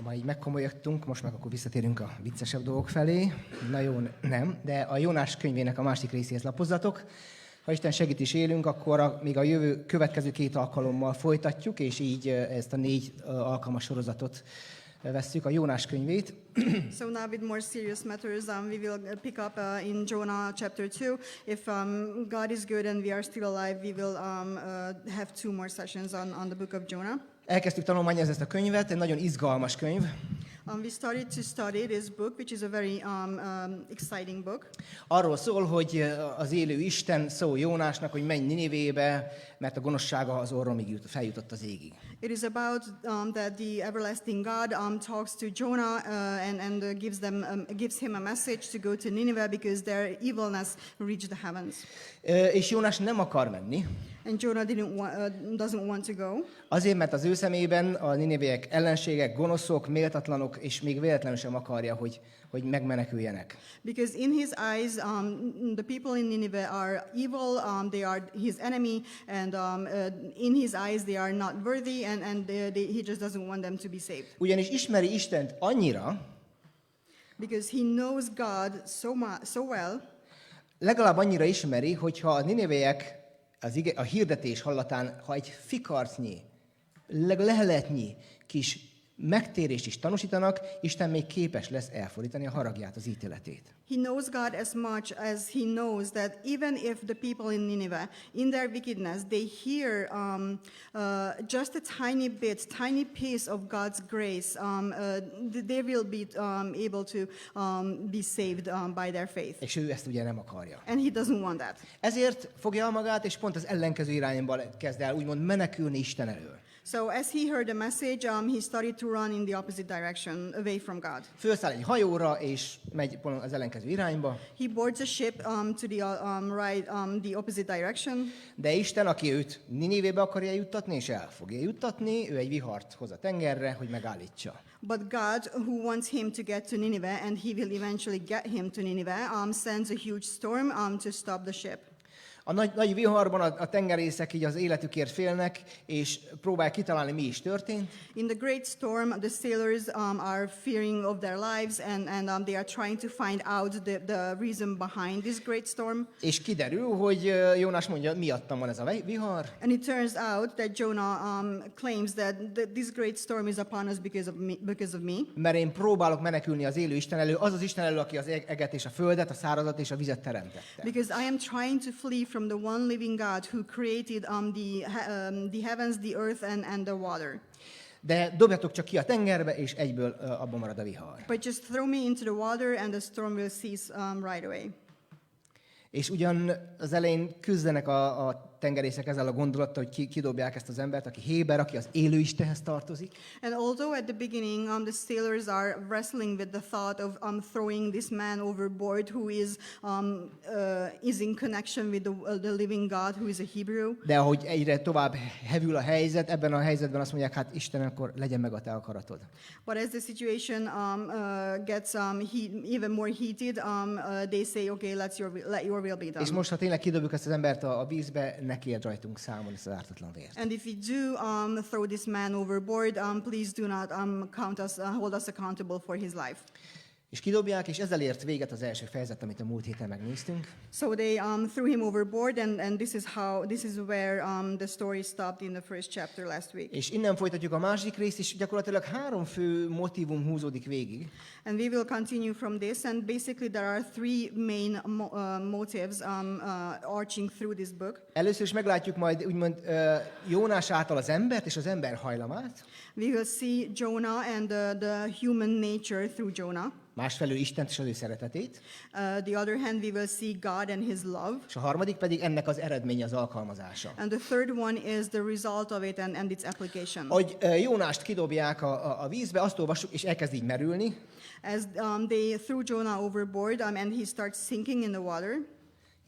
Ha már így megkomolyodtunk, most meg akkor visszatérünk a viccesebb dolgok felé. Na jó, nem, de a Jónás könyvének a másik részéhez lapozzatok. Ha Isten segít is élünk, akkor még a következő 2 alkalommal folytatjuk, és így ezt a 4 alkalmas sorozatot vesszük, a Jónás könyvét. So now with more serious matters, we will pick up in Jonah chapter 2. If God is good and we are still alive, we will have 2 more sessions on the book of Jonah. Elkezdtük tanulmányozni ezt a könyvet, egy nagyon izgalmas könyv. We started to study this book, which is a very exciting book. Arról szól, hogy az élő Isten szól Jónásnak, hogy menj Ninivébe, mert a gonoszsága az orromig feljutott az égig. It is about that the everlasting God talks to Jonah and gives him a message to go to Nineveh because their evilness reached the heavens. És Jónás nem akar menni. And Jonah doesn't want to go. Azért, mert az ő szemében a ninivéek ellenségek, gonoszok, méltatlanok, és még véletlenül sem akarja, hogy megmeneküljenek. Because in his eyes, the people in Nineveh are evil, they are his enemy, and in his eyes they are not worthy, and he just doesn't want them to be saved. Ugyanis ismeri Istent annyira, because he knows God so well, legalább annyira ismeri, hogyha a ninivéek a hirdetés hallatán, ha egy fikarcnyi, leheletnyi kis megtérést is tanúsítanak, Isten még képes lesz elfordítani a haragját, az ítéletét. He knows God as much as he knows that even if the people in Nineveh, in their wickedness, they hear just a tiny piece of God's grace, they will be able to be saved by their faith. És ő ezt ugye nem akarja. And he doesn't want that. Ezért fogja magát, és pont az ellenkező irányba kezd el úgymond menekülni Isten elől. So as he heard the message, he started to run in the opposite direction, away from God. Fölszáll egy hajóra, és megy az ellenkező irányba. He boards a ship to the opposite direction. De Isten, aki őt Ninivébe akarja juttatni, és el fogja juttatni, ő egy vihart hoz a tengerre, hogy megállítsa. But God, who wants him to get to Nineveh, and he will eventually get him to Nineveh, sends a huge storm to stop the ship. A nagy viharban a tengerészek így az életükért félnek, és próbálják kitalálni, mi is történt. In the great storm, the sailors are fearing of their lives, and they are trying to find out the reason behind this great storm. És kiderül, hogy Jónás mondja, miattam van ez a vihar. And it turns out that Jonah claims that this great storm is upon us because of me. Mert én próbálok menekülni az élő Isten elől, az az Isten elől, aki az eget és a földet, a szárazat és a vizet teremtette. Because I am trying to flee from the one living God who created the heavens, the earth, and the water. De dobjatok csak ki a tengerbe, és egyből abban marad a vihar. But just throw me into the water, and the storm will cease right away. És ugyan az elején küzdenek a tengerészek ezzel a gondolattal, hogy kidobják ezt az embert, aki héber, aki az élő Istenhez tartozik. And although at the beginning the sailors are wrestling with the thought of throwing this man overboard, who is in connection with the living God, who is a Hebrew. De ahogy egyre tovább hevül a helyzet, ebben a helyzetben azt mondják, hát Isten, akkor legyen meg a te akaratod. But as the situation gets even more heated, they say, okay, let your will be done. És most, ha tényleg kidobjuk ezt az embert a vízbe, ne kérd rajtunk számon ezt az ártatlan vért. And if we do throw this man overboard, please do not hold us accountable for his life. És kidobják, és ezzel ért véget az első fejezet, amit a múlt héten megnéztünk. So they threw him overboard, and this is where the story stopped in the first chapter last week. És innen folytatjuk a második részt, és gyakorlatilag 3 fő motívum húzódik végig. And we will continue from this, and basically there are 3 main motives arching through this book. Először is meglátjuk majd úgymond Jónás által az embert és az ember hajlamát. We will see Jonah and the human nature through Jonah. Másfelől Istent és az ő szeretetét. The other hand, we will see God and his love. És a harmadik pedig ennek az eredménye, az alkalmazása. And the third one is the result of it and its application. Hogy Jónást kidobják a vízbe, azt olvassuk, és elkezd így merülni. As they threw Jonah overboard and he starts sinking in the water.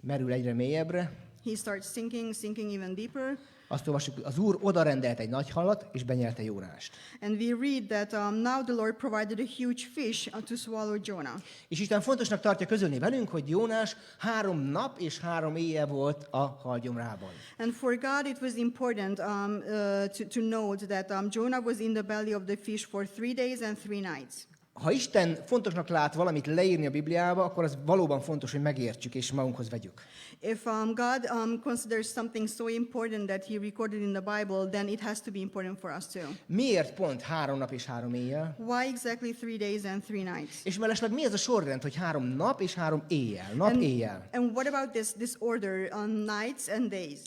Merül egyre mélyebbre. He starts sinking even deeper. Azt olvassuk, az Úr oda rendelt egy nagy halat, és benyelte Jónást. And we read that now the Lord provided a huge fish to swallow Jonah. És Isten fontosnak tartja közölni velünk, hogy Jónás 3 nap és 3 éjjel volt a halgyomrában. And for God it was important to note that Jonah was in the belly of the fish for 3 days and 3 nights. Ha Isten fontosnak lát valamit leírni a Bibliába, akkor az valóban fontos, hogy megértsük és magunkhoz vegyük. If God considers something so important that he recorded in the Bible, then it has to be important for us too. Miért pont 3 nap és 3 éjjel? Why exactly 3 days and 3 nights? És mellesleg mi ez a sorrend, hogy 3 nap és 3 éjjel? Nap-éjjel. And what about this order on nights and days?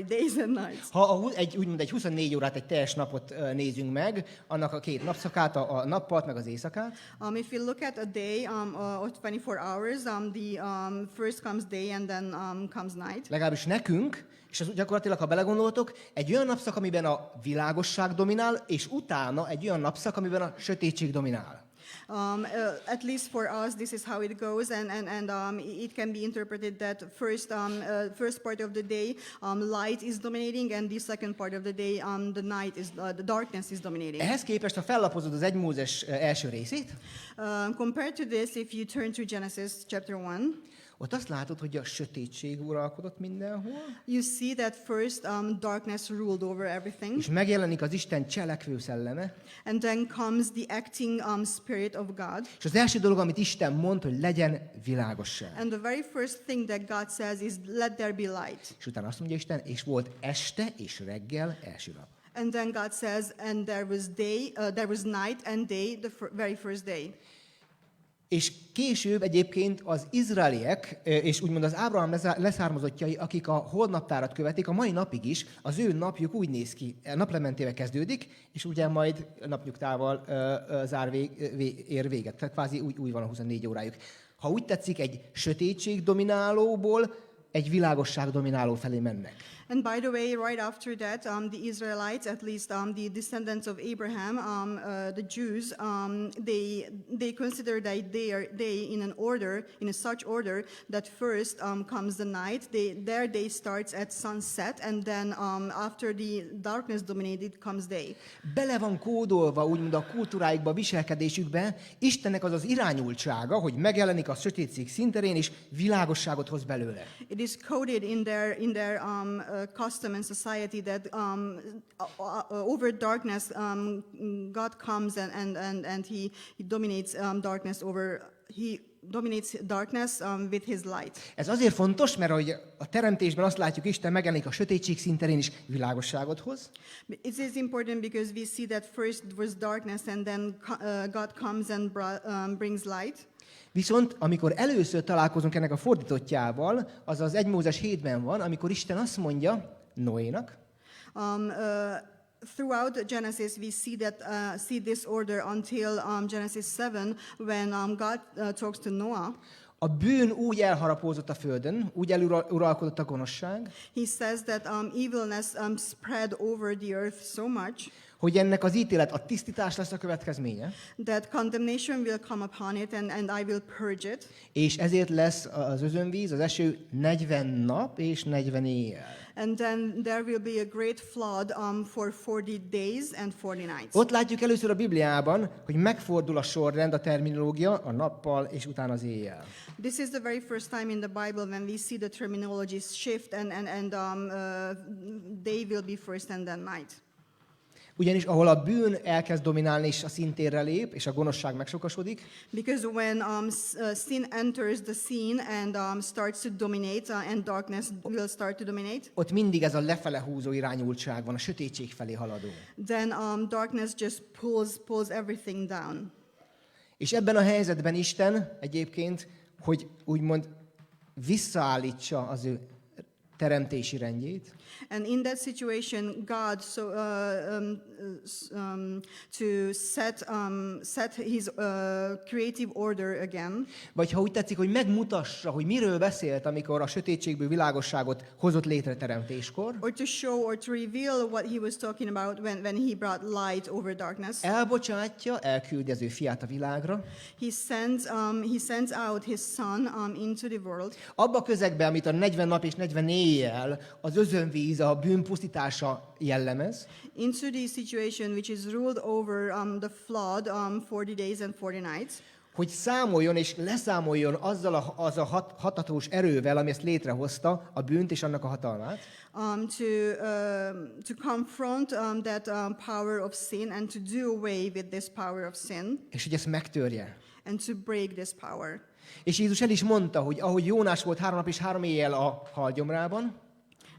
Days and nights. Ha úgymond egy 24 órát, egy teljes napot nézünk meg, annak a 2 napszakát, a nappalt meg az éjszakát. If you look at a day of 24 hours, the first comes day and then comes night. Legalábbis nekünk, és az gyakorlatilag, ha belegondoltok, egy olyan napszak, amiben a világosság dominál, és utána egy olyan napszak, amiben a sötétség dominál. At least for us, this is how it goes, and it can be interpreted that first part of the day, light is dominating, and the second part of the day, the darkness is dominating. Ehhez képest, ha fellapozod az 1 Mózes első részét, compared to this, if you turn to Genesis chapter 1, ott azt látod, hogy a sötétség uralkodott mindenhol, you see that first darkness ruled over everything, és megjelenik az Isten cselekvő szelleme, and then comes the acting spirit of God. és az első dolog, amit Isten mond, hogy legyen világosság. And the very first thing that God says is, let there be light. És utána azt mondja Isten, és volt este és reggel első nap. And then God says, and there was night and day, the very first day. És később egyébként az izraeliek, és úgymond az Ábrahám leszármazottjai, akik a holdnaptárat követik, a mai napig is az ő napjuk úgy néz ki, naplementével kezdődik, és ugye majd napnyugtával ér véget. Tehát kvázi úgy van a 24 órájuk. Ha úgy tetszik, egy sötétség dominálóból egy világosság domináló felé mennek. And by the way, right after that, the Israelites, at least the descendants of Abraham, the Jews, they consider that they in an order, in a such order that first comes the night. Their day starts at sunset, and then after the darkness dominated comes day. Bele van kódolva úgymond a kultúrájukba, a viselkedésükbe Istennek az az irányultsága, hogy megjelenik a sötétség színterén, és világosságot hoz belőle. It is coded in their custom and society that over darkness God comes and he dominates darkness he dominates darkness with his light. Ez azért fontos, mert hogy a teremtésben azt látjuk, Isten megjelenik a sötétség színterén is világosságot hoz. It is important because we see that first was darkness and then God comes and brings light. Viszont amikor először találkozunk ennek a fordítottjával, az az 1 Mózes 7-ben van, amikor Isten azt mondja Noénak, throughout Genesis, we see this order until Genesis 7, when God talks to Noah. a bűn úgy elharapózott a földön, úgy eluralkodott a gonoszság, He says that evilness spread over the earth so much hogy ennek az ítélet, a tisztítás lesz a következménye, that condemnation will come upon it, and I will purge it. és ezért lesz az özönvíz, az eső 40 nap és 40 éjjel. And then there will be a great flood for 40 days and 40 nights. Ott látjuk először a Bibliában, hogy megfordul a sorrend, a terminológia, a nappal és utána az éjjel. This is the very first time in the Bible when we see the terminologies shift, and day will be first and then night. Ugyanis ahol a bűn elkezd dominálni és a színtérre lép, és a gonoszság megsokasodik, Because when sin enters the scene and starts to dominate, and darkness will start to dominate, ott mindig ez a lefele húzó irányultság van, a sötétség felé haladó. then darkness just pulls everything down. És ebben a helyzetben Isten egyébként, hogy úgymond visszaállítsa az ő teremtési rendjét, And in that situation, God to set his creative order again. vagy ha úgy tetszik, hogy megmutassa, hogy miről beszélt, amikor a sötétségből világosságot hozott létre teremtéskor, Or to show or to reveal what he was talking about when he brought light over darkness. elbocsátja, elküldi az ő fiát a világra, He sends out his son into the world. abba a közegbe, amit a 40 nap és 40 éjjel az özönvíz, a bűnpusztítása jellemez, into the situation which is ruled over the flood 40 days and 40 nights, hogy számoljon és leszámoljon azzal az a hatatos erővel, ami ezt létrehozta, a bűnt és annak a hatalmát, to confront that power of sin and to do away with this power of sin és hogy ezt megtörje. and to break this power. És Jézus el is mondta, hogy ahogy Jónás volt 3 nap és 3 éjjel a halgyomrában,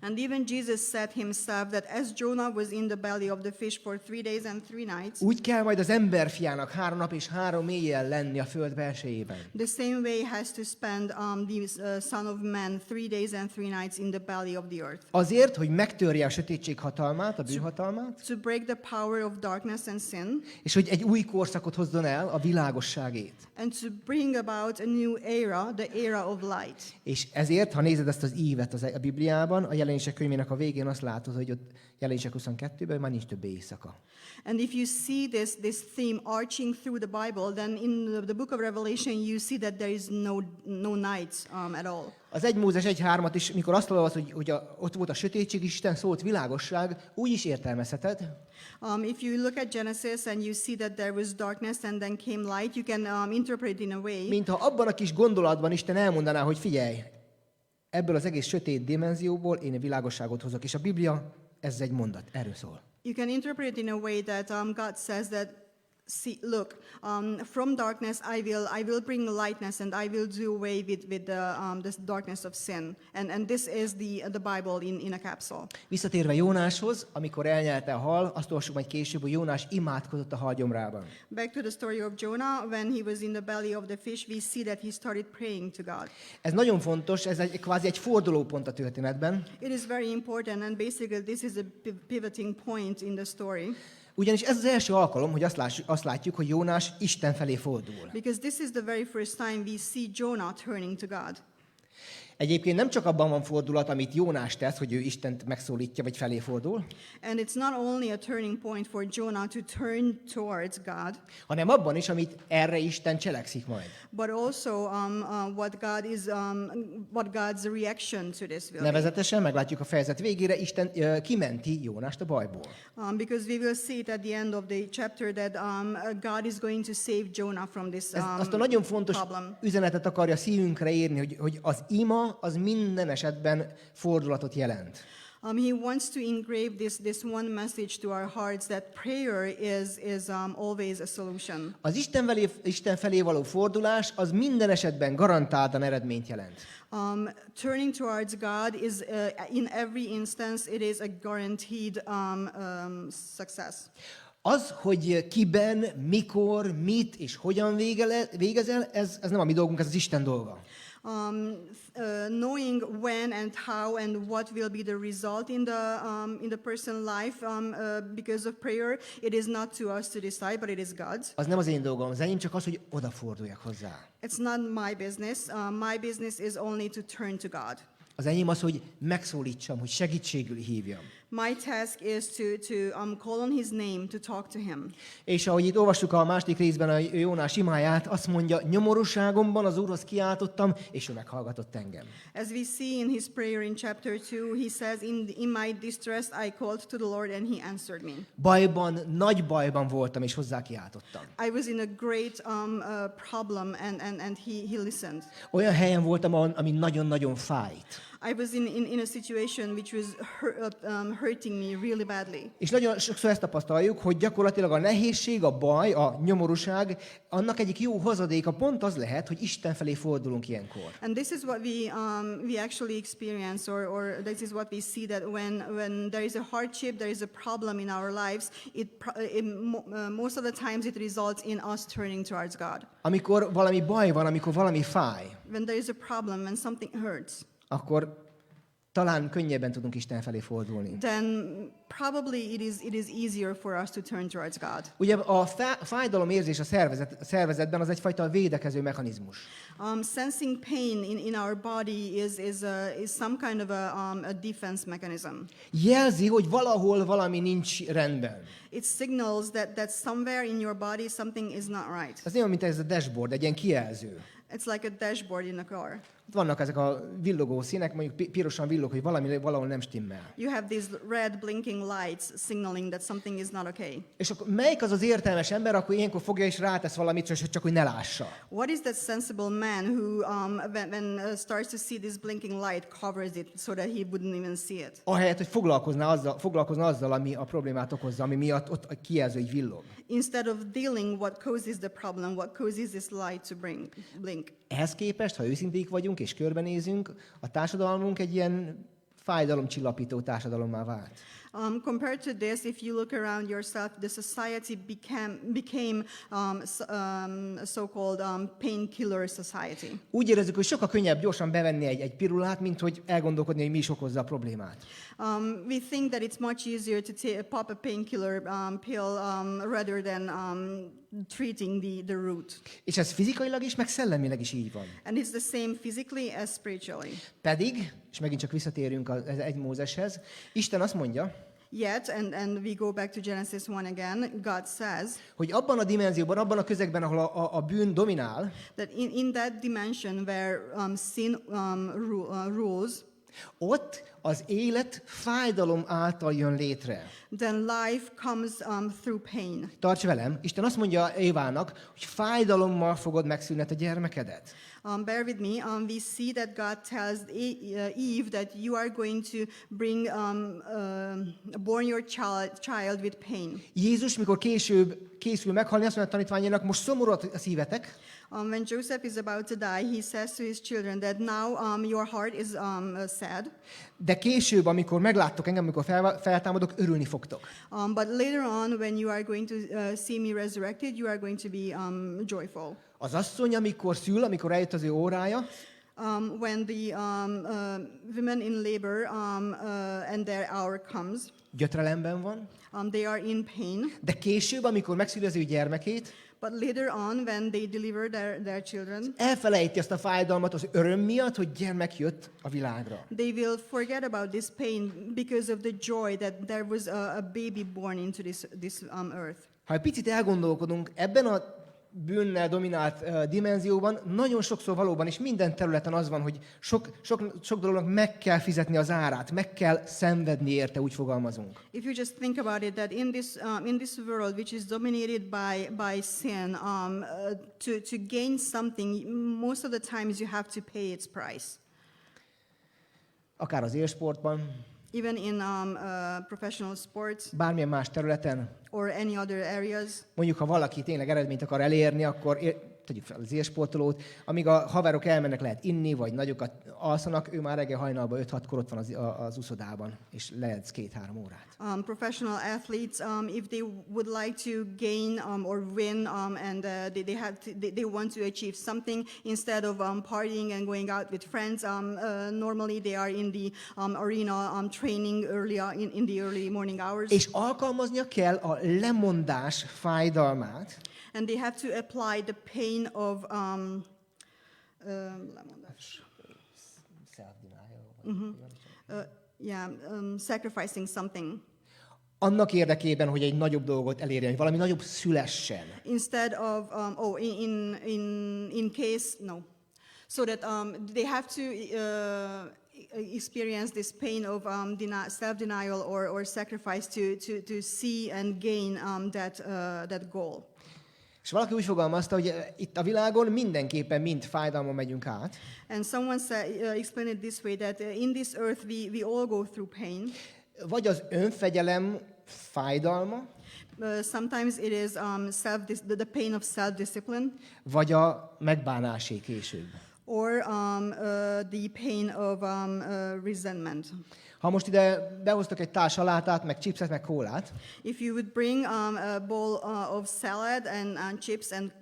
And even Jesus said himself that as Jonah was in the belly of the fish for 3 days and 3 nights, úgy kell majd az emberfiának 3 nap és 3 éjjel lenni a föld belsejében. the same way has to spend the Son of Man 3 days and 3 nights in the belly of the earth. Azért, hogy megtörje a sötétség hatalmát, a bűnhatalmát, To break the power of darkness and sin, és hogy egy új korszakot hozzon el, a világosságét. and to bring about a new era, the era of light. És ezért, ha nézed ezt az ívet a Bibliában, a Jelenések könyvének a végén azt látod, hogy ott Jelenések 22-ben már nincs több éjszaka. And if you see this theme arching through the Bible, then in the book of Revelation you see that there is no nights at all. Az 1 Mózes 1:3-at is, mikor azt olvasod, hogy ott volt a sötétség, Isten szólt világosság, úgy is értelmezheted. If you look at Genesis and you see that there was darkness and then came light, you can interpret it in a way. Mintha abban a kis gondolatban Isten elmondaná, hogy figyelj, ebből az egész sötét dimenzióból én világosságot hozok. És a Biblia, ez egy mondat, erről szól. You can interpret it in a way that God says that, see, look, from darkness I will bring lightness and I will do away with this darkness of sin. And this is the Bible in a capsule. Visszatérve Jónáshoz, amikor elnyelte a hal, azt olvassuk majd később, hogy Jónás imádkozott a halgyomrában. Back to the story of Jonah, when he was in the belly of the fish, we see that he started praying to God. Ez nagyon fontos, ez kvázi egy fordulópont a történetben. It is very important, and basically this is a pivoting point in the story. Ugyanis ez az első alkalom, hogy azt látjuk, hogy Jónás Isten felé fordul. Because this is the very first time we see Jonah turning to God. Egyébként nem csak abban van fordulat, amit Jónás tesz, hogy ő Istent megszólítja, vagy felé fordul, And it's not only a turning point for Jonah to turn towards God, hanem abban is, amit erre Isten cselekszik majd. but also what God's reaction to this will be. Nevezetesen, meglátjuk a fejezet végére, Isten kimenti Jónást a bajból. Because we will see it at the end of the chapter that God is going to save Jonah from this Azt a nagyon fontos problem. üzenetet akarja szívünkre érni, hogy az ima az minden esetben fordulatot jelent. He wants to engrave this one message to our hearts that prayer is always a solution. Az Isten felé való fordulás az minden esetben garantáltan eredményt jelent. Turning towards God is, in every instance, it is a guaranteed success. Az, hogy kiben, mikor, mit és hogyan végezel, ez nem a mi dolgunk, ez az Isten dolga. Knowing when and how and what will be the result in the person's life because of prayer, it is not to us to decide, but it is God's. Az nem az én dolgom, az enyém csak az, hogy odaforduljak hozzá. It's not my business. My business is only to turn to God. Az enyém az, hogy megszólítsam, hogy segítségül hívjam. My task is to call on his name, to talk to him. És ahogy itt olvassuk a második részben a Jónás imáját, azt mondja, nyomorúságomban az Úrhoz kiáltottam, és ő meghallgatott engem. As we see in his prayer in chapter 2, he says, in my distress I called to the Lord and he answered me. Bajban, nagy bajban voltam, és hozzá kiáltottam. I was in a great problem and he listened. Olyan helyen voltam, ami nagyon-nagyon fájt. I was in a situation which was hurting me really badly. És nagyon sokszor ezt tapasztaljuk, hogy gyakorlatilag a nehézség, a baj, a nyomorúság, annak egyik jó hozadéka pont az lehet, hogy Isten felé fordulunk ilyenkor. And this is what we actually experience, or this is what we see, that when there is a hardship, there is a problem in our lives, most of the times it results in us turning towards God. Amikor valami baj van, amikor valami fáj, When there is a problem, when something hurts, akkor talán könnyebben tudunk Isten felé fordulni. then probably it is easier for us to turn towards God. Ugye a fájdalomérzés a szervezetben az egyfajta védekező mechanizmus. Sensing pain in our body is some kind of a defense mechanism. Jelzi, hogy valahol valami nincs rendben. It signals that somewhere in your body something is not right. Ez olyan, mint ez a dashboard, egy ilyen kijelző. It's like a dashboard in a car. vannak ezek a villogó színek, mondjuk pirosan villog, hogy valahol nem stimmel. You have these red blinking lights signaling that something is not okay. És akkor melyik az az értelmes ember, akkor ilyenkor fogja és rátesz valamit, csak hogy ne lássa. What is that sensible man who, when starts to see this blinking light, covers it so that he wouldn't even see it? Ahelyett, hogy foglalkozna azzal, ami a problémát okozza, ami miatt ott a kijelző így villog. Instead of dealing what causes the problem, what causes this light to blink. Ehhez képest, ha őszinték vagyunk és körbenézünk, a társadalmunk egy ilyen fájdalomcsillapító társadalommá vált. Compared to this, if you look around yourself, the society became a so-called painkiller society. Úgy érezzük, hogy sokkal könnyebb gyorsan bevenni egy pirulát, mint hogy elgondolkodni, hogy mi is okozza a problémát. We think that it's much easier to pop a painkiller pill rather than treating the root. És ez fizikailag is, meg szellemileg is így van. And it's the same physically as spiritually. Pedig, és megint csak visszatérünk az 1 Mózeshez, Isten azt mondja, Yet, and we go back to Genesis 1 again, God says hogy abban a dimenzióban, abban a közegben, ahol a bűn dominál, that in that dimension where sin rules, ott az élet fájdalom által jön létre. then life comes through pain. Tarts velem, Isten azt mondja Évának, hogy fájdalommal fogod megszülni a gyermekedet. Bear with me. We see that God tells Eve that you are going to born your child with pain. Jézus, mikor később készül meghalni, azt mondja a tanítványainak, most szomorú a szívetek, When Joseph is about to die, he says to his children that now your heart is sad. de később, amikor megláttok engem, amikor feltámadok, örülni fogtok. But later on, when you are going to see me resurrected, you are going to be joyful. Az asszony, amikor szül, amikor eljött az ő órája, When the women in labor and their hour comes, gyötrelemben van, they are in pain. de később, amikor megszüli az ő gyermekét, But later on, when they deliver their children, elfelejti azt a fájdalmat az öröm miatt, hogy gyermek jött a világra. they will forget about this pain because of the joy that there was a baby born into this earth. Ha egy picit elgondolkodunk, ebben a bűnnel dominált dimenzióban nagyon sokszor valóban és minden területen az van, hogy sok dolognak meg kell fizetni az árát, meg kell szenvedni érte, úgy fogalmazunk. If you just think about it, that in this world which is dominated by sin, to gain something, most of the times you have to pay its price. Akár az élsportban, Even in professional sports bármilyen más területen, or any other areas. mondjuk ha valaki tényleg eredményt akar elérni, akkor tegyük fel az élsportolót, amíg a haverok elmennek, lehet inni, vagy nagyokat alszanak, ő már reggel hajnalban 5-6-kor ott van az uszodában, és lehetsz 2-3 órát. Professional athletes, if they would like to gain or win, and they want to achieve something, instead of partying and going out with friends, normally they are in the arena training in the early morning hours. És alkalmaznia kell a lemondás fájdalmát, And they have to apply the pain of sacrificing something. Annak érdekében, hogy egy nagyobb dolgot elérjen, hogy valami nagyobb szülessen. Instead of in case so that they have to experience this pain of self-denial or sacrifice to see and gain that goal. És valaki úgy fogalmazta, hogy itt a világon mindenképpen mind fájdalmon megyünk át. And someone explained it this way, that in this earth we all go through pain. Vagy az önfegyelem fájdalma, sometimes it is the pain of self-discipline, vagy a megbánásé később. or the pain of resentment. Ha most ide behoztak egy tál salátát, meg chipset, meg kólát, If you would bring a bowl of salad and chips and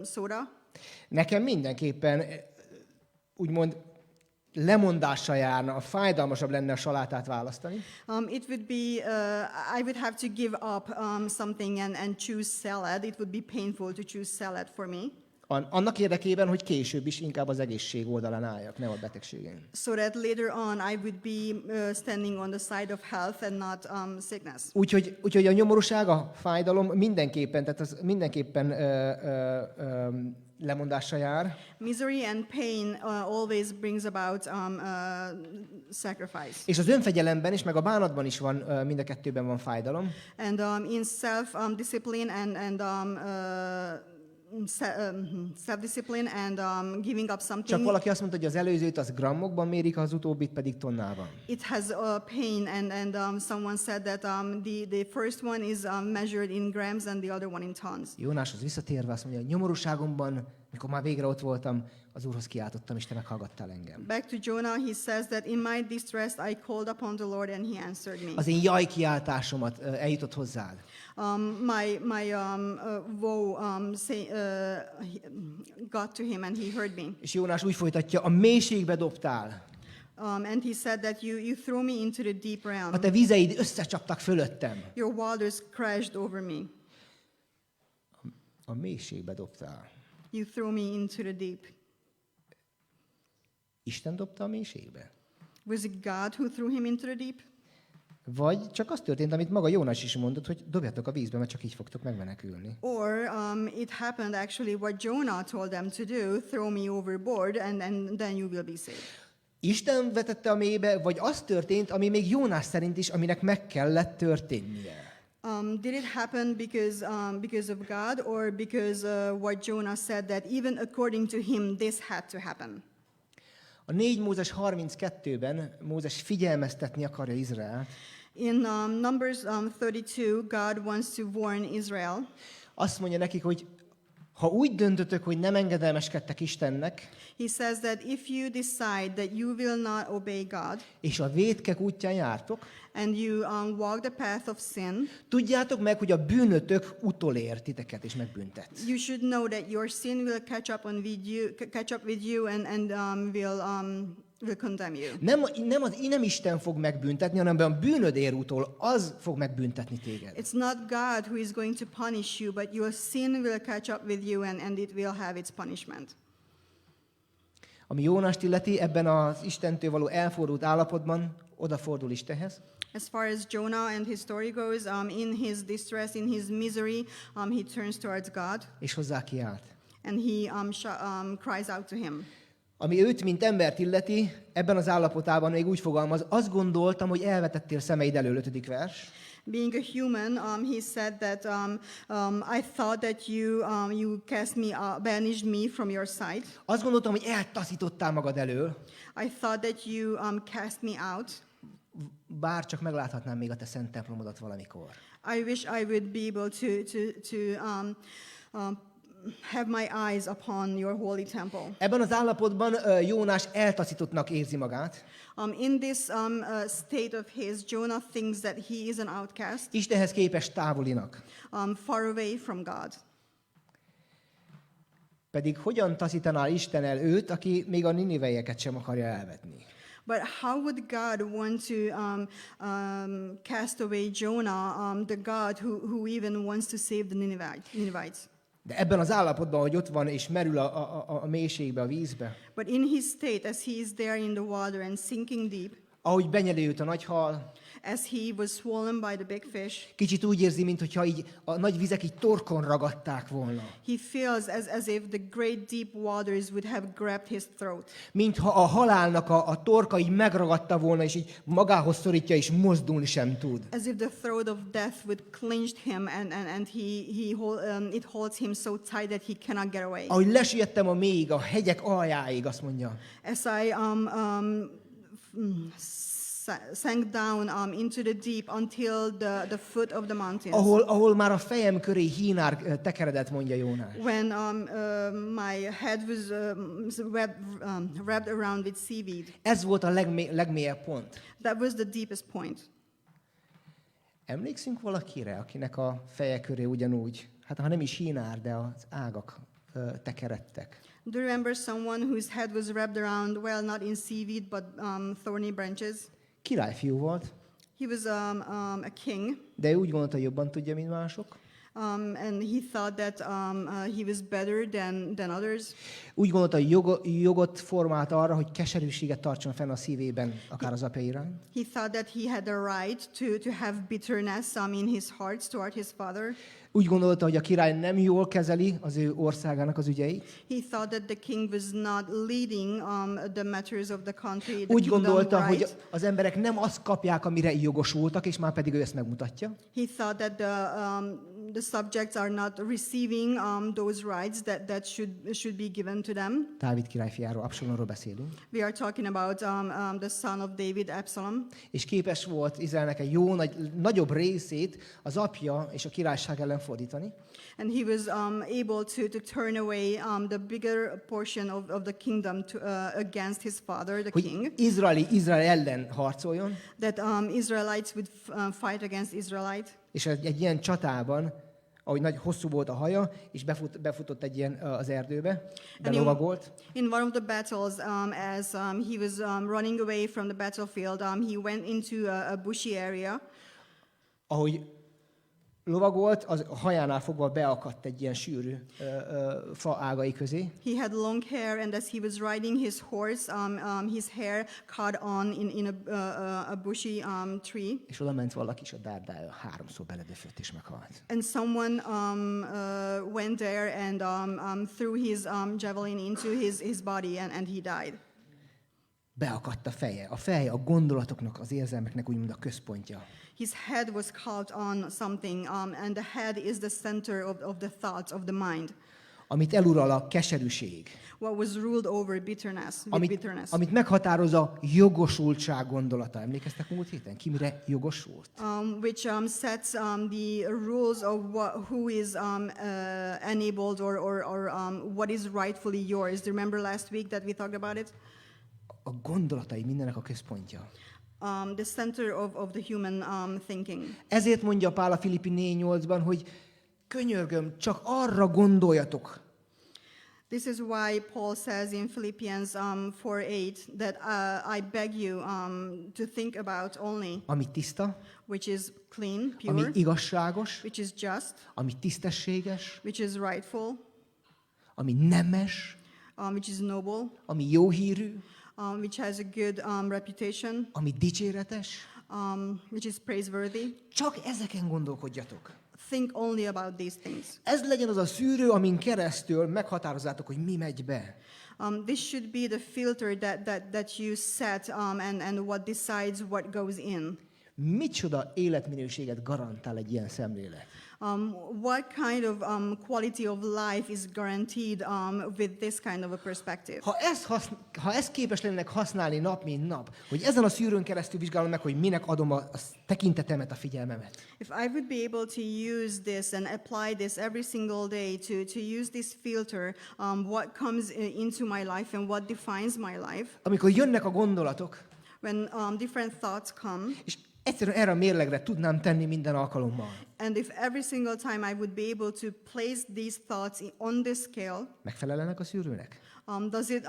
soda, nekem mindenképpen úgymond lemondással járna, fájdalmasabb lenne a salátát választani, it would be I would have to give up something and choose salad. It would be painful to choose salad for me. Annak érdekében, hogy később is inkább az egészség oldalán álljak, nem a betegségén. so that later on I would be standing on the side of health and not sickness. Úgyhogy a nyomorúság, a fájdalom mindenképpen, tehát az mindenképpen lemondásra jár. Misery and pain always brings about sacrifice. És az önfegyelemben is, meg a bánatban is van, mind a kettőben van fájdalom. And in self-discipline and self-discipline and giving up Csak something, valaki azt mondta, hogy az előzőt az grammokban mérik, az utóbbit pedig tonnában. it has pain. And someone said that the first one is measured in grams and the other one in tons. Jónáshoz visszatérve azt mondja, hogy nyomorúságomban, mikor már végre ott voltam, az Úrhoz kiáltottam, és te meghallgattál engem. Back to Jonah, he says that in my distress I called upon the Lord and he answered me. Az én jaj kiáltásomat eljutott hozzád. My woe got to him and he heard me. És Jónás úgy folytatja, a mélységbe dobtál. And he said that you threw me into the deep realm. A te vizeid összecsaptak fölöttem. Your waters crashed over me. A mélységbe dobtál. You threw me into the deep. Isten dobta a mélységbe? Was it God who threw him into the deep? Vagy csak az történt, amit maga Jónás is mondott, hogy dobjatok a vízbe, mert csak így fogtok megmenekülni. Or it happened actually what Jonah told them to do, throw me overboard and then you will be saved. Isten vetette a mélybe, vagy az történt, ami még Jónás szerint is, aminek meg kellett történnie? Did it happen because of God, or because what Jonah said that even according to him this had to happen? A 4 Mózes 32-ben Mózes figyelmeztetni akarja Izraelt. In Numbers 32, God wants to warn Israel. Azt mondja nekik, hogy ha úgy döntötök, hogy nem engedelmeskedtek Istennek, He says that if you decide that you will not obey God és a vétkek útján jártok, and you walk the path of sin, tudjátok meg, hogy a bűnötök utolér titeket és megbüntet. you should know that your sin will catch up with you and will condemn you. Nem Isten fog megbüntetni, hanem a bűnöd ér utol, az fog megbüntetni téged. It's not God who is going to punish you, but your sin will catch up with you and it will have its punishment. Ami Jónást illeti, ebben az Istentől való elfordult állapotban odafordul Istenhez, As far as Jonah and his story goes, in his distress, in his misery, he turns towards God és hozzá kiált. and he cries out to him. Ami őt, mint embert illeti, ebben az állapotában még úgy fogalmaz, azt gondoltam, hogy elvetettél szemeid elől, 5. vers. Being a human, he said that I thought that you banished me from your sight. Azt gondoltam, hogy eltaszítottál magad elől, I thought that you cast me out. bár csak megláthatnám még a te szent templomodat valamikor. I wish I would be able to have my eyes upon your holy temple. Ebben az állapotban Jónás eltaszítottnak érzi magát. In this state of his, Jonah thinks that he is an outcast, Istenhez képest távolinak. far away from God. Pedig hogyan taszítaná Isten el őt, aki még a niniveieket sem akarja elvetni? But how would God want to cast away Jonah, the God who even wants to save the Ninevites? De ebben az állapotban, hogy ott van és merül a mélységbe, a vízbe, But in his state, as he is there in the water and sinking deep, ahogy benyeli őt a nagy hal, as he was swollen by the big fish, kicsit úgy érzi, mintha így a nagy vizek így torkon ragadták volna. he feels as if the great deep waters would have grabbed his throat. Mintha a halálnak a torka így megragadta volna, és így magához szorítja, és mozdulni sem tud. As if the throat of death would clinch him and it holds him so tight that he cannot get away. Ahogy lesüllyedtem a mélyig, a hegyek aljáig, azt mondja. As I sank down into the deep until the foot of the mountains. Ahol már a fejem köré hínár tekeredett, mondja Jónás. When my head was wrapped around with seaweed. Ez volt a legmélyebb pont. That was the deepest point. Emlékszünk valakire, akinek a feje köré ugyanúgy, hát ha nem is hínár, de az ágak tekeredtek? Do you remember someone whose head was wrapped around, well, not in seaweed, but thorny branches? Királyfiú volt, He was a king, de ő úgy gondolta, jobban tudja, mint mások. And he thought that he was better than others. Úgy gondolta, hogy jogot formált arra, hogy keserűséget tartson fenn a szívében, akár az apja iránt. He thought that he had the right to have bitterness in his heart toward his father. Úgy gondolta, hogy a király nem jól kezeli az ő országának az ügyeit. He thought that the king was not leading the matters of the country. Úgy gondolta, hogy az emberek nem azt kapják, amire jogosultak, és már pedig ő ezt megmutatja. He thought that the subjects are not receiving those rights that should be given to them. Dávid király fiáról, Absalomról beszélünk. We are talking about the son of David, Absalom. És képes volt Izraelnek egy nagyobb részét az apja és a királyság ellen fordítani. And he was able to turn away the bigger portion of the kingdom against his father, the king. Hogy Izrael ellen harcoljon. That Israelites would fight against Israelite. És egy ilyen csatában, ahogy hosszú volt a haja, és befutott egy ilyen az erdőbe, belovagolt. In one of the battles, as he was running away from the battlefield, he went into a bushy area. Ahogy lovagolt, az a hajánál fogva beakadt egy ilyen sűrű fa ágai közé. He had long hair, and as he was riding his horse, his hair caught on in a bushy tree. És oda ment valaki, és a dárdája 3-szor beledöfött és meghalt. And someone went there and threw his javelin into his body, and he died. Beakadt a feje. A fej a gondolatoknak, az érzelmeknek úgymond a központja. His head was caught on something, and the head is the center of the thoughts of the mind. Amit elural a keserűség. What was ruled over bitterness, bitterness. Amit meghatároz a jogosultság gondolata. Emlékeztek múlt héten? Ki mire jogosult? Which sets the rules of who is enabled or what is rightfully yours. Do you remember last week that we talked about it? A gondolatai mindennek a központja. The center of the human thinking. Ezért mondja Pál a Filippi 4:8-ban, hogy könyörgöm, csak arra gondoljatok. This is why Paul says in Philippians 4:8 that I beg you to think about only Ami tiszta, which is clean, pure, ami igazságos, which is just, ami tisztességes, which is rightful, ami nemes, which is noble, ami jó hírű, which has a good reputation, ami dicséretes. which is praiseworthy. Csak ezeken gondolkodjatok. Think only about these things. Ez legyen az a szűrő, amin keresztül meghatározzátok, hogy mi megy be. This should be the filter that you set and what decides what goes in. Micsoda életminőséget garantál egy ilyen szemlélet? What kind of quality of life is guaranteed with this kind of a perspective? Ha ezt képes lennének használni nap, mint nap, hogy ezen a szűrőn keresztül vizsgálom meg, hogy minek adom a tekintetemet, a figyelmemet. If I would be able to use this and apply this every single day to use this filter, what comes into my life and what defines my life. Amikor jönnek a gondolatok, When different thoughts come, és egyszerűen erre a mérlegre tudnám tenni minden alkalommal. and if every single time I would be able to place these thoughts on this scale, Megfelelnek a szűrőnek? does it